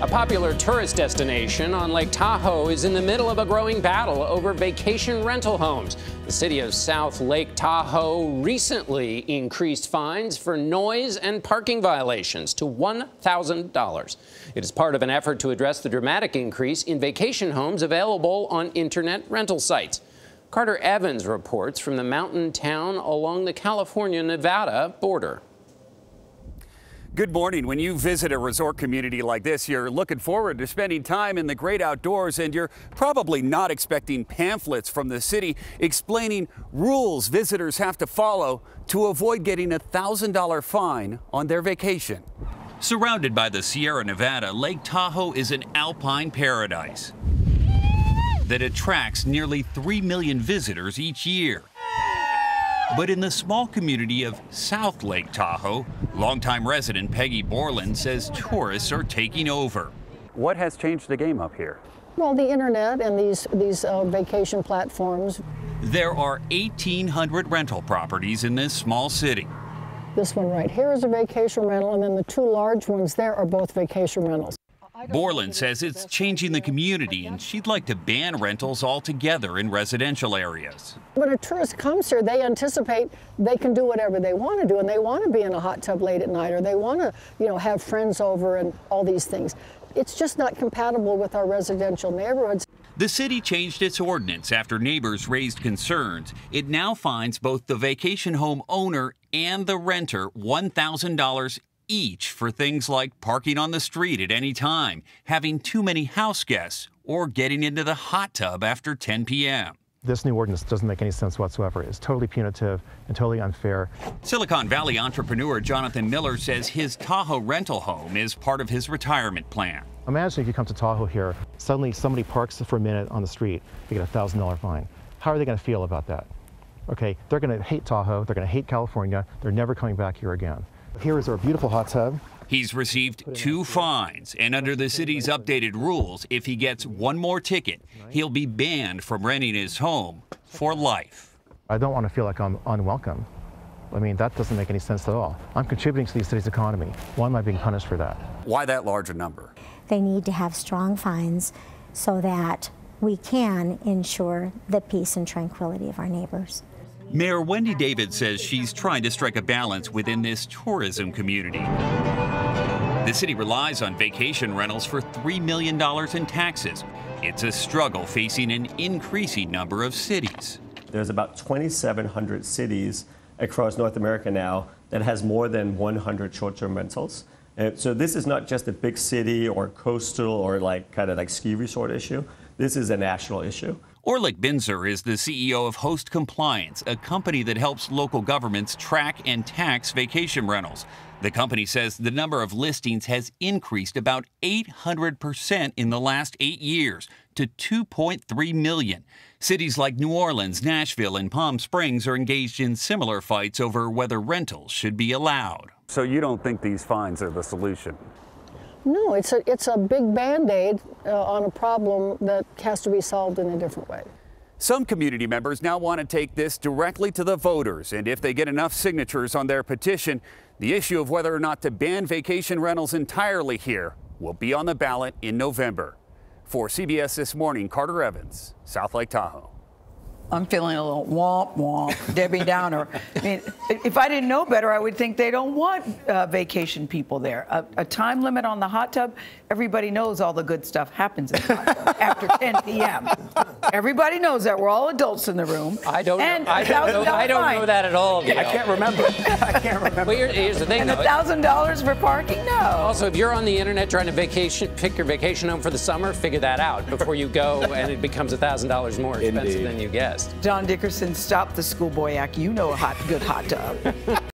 A popular tourist destination on Lake Tahoe is in the middle of a growing battle over vacation rental homes. The city of South Lake Tahoe recently increased fines for noise and parking violations to $1,000. It is part of an effort to address the dramatic increase in vacation homes available on internet rental sites. Carter Evans reports from the mountain town along the California-Nevada border. Good morning. When you visit a resort community like this, you're looking forward to spending time in the great outdoors, and you're probably not expecting pamphlets from the city explaining rules visitors have to follow to avoid getting a $1,000 fine on their vacation. Surrounded by the Sierra Nevada, Lake Tahoe is an alpine paradise that attracts nearly 3 million visitors each year. But in the small community of South Lake Tahoe, longtime resident Peggy Borland says tourists are taking over. What has changed the game up here? Well, the internet and these vacation platforms. There are 1,800 rental properties in this small city. This one right here is a vacation rental, and then the two large ones there are both vacation rentals. Borland says it's changing the community, and she'd like to ban rentals altogether in residential areas. When a tourist comes here, they anticipate they can do whatever they want to do, and they want to be in a hot tub late at night, or they want to, have friends over and all these things. It's just not compatible with our residential neighborhoods. The city changed its ordinance after neighbors raised concerns. It now fines both the vacation home owner and the renter $1,000 each for things like parking on the street at any time, having too many house guests, or getting into the hot tub after 10 p.m. This new ordinance doesn't make any sense whatsoever. It's totally punitive and totally unfair. Silicon Valley entrepreneur Jonathan Miller says his Tahoe rental home is part of his retirement plan. Imagine if you come to Tahoe here, suddenly somebody parks for a minute on the street, they get a $1,000 fine. How are they going to feel about that? Okay, they're going to hate Tahoe, they're going to hate California, they're never coming back here again. Here is our beautiful hot tub. He's received 2 fines, and under the city's updated rules, if he gets one more ticket, he'll be banned from renting his home for life. I don't want to feel like I'm unwelcome. I mean, that doesn't make any sense at all. I'm contributing to the city's economy. Why am I being punished for that? Why that large a number? They need to have strong fines so that we can ensure the peace and tranquility of our neighbors. Mayor Wendy David says she's trying to strike a balance within this tourism community. The city relies on vacation rentals for $3 million in taxes. It's a struggle facing an increasing number of cities. There's about 2,700 cities across North America now that has more than 100 short-term rentals. And so this is not just a big city or coastal or kind of ski resort issue. This is a national issue. Orlick Binzer is the CEO of Host Compliance, a company that helps local governments track and tax vacation rentals. The company says the number of listings has increased about 800% in the last 8 years to 2.3 million. Cities like New Orleans, Nashville, and Palm Springs are engaged in similar fights over whether rentals should be allowed. So you don't think these fines are the solution? No, it's a big Band-Aid on a problem that has to be solved in a different way. Some community members now want to take this directly to the voters, and if they get enough signatures on their petition, the issue of whether or not to ban vacation rentals entirely here will be on the ballot in November. For CBS This Morning, Carter Evans, South Lake Tahoe. I'm feeling a little womp womp, Debbie Downer. I mean, if I didn't know better, I would think they don't want vacation people there. A time limit on the hot tub, everybody knows all the good stuff happens in the hot tub after 10 p.m. Everybody knows that. We're all adults in the room. I don't know that at all. I can't remember. I can't remember. Well, here's the thing, and $1,000 for parking? No. Also, if you're on the internet trying to pick your vacation home for the summer, figure that out before you go and it becomes $1,000 more expensive than you guessed. John Dickerson, stop the Schoolboy Act. You know a good hot tub.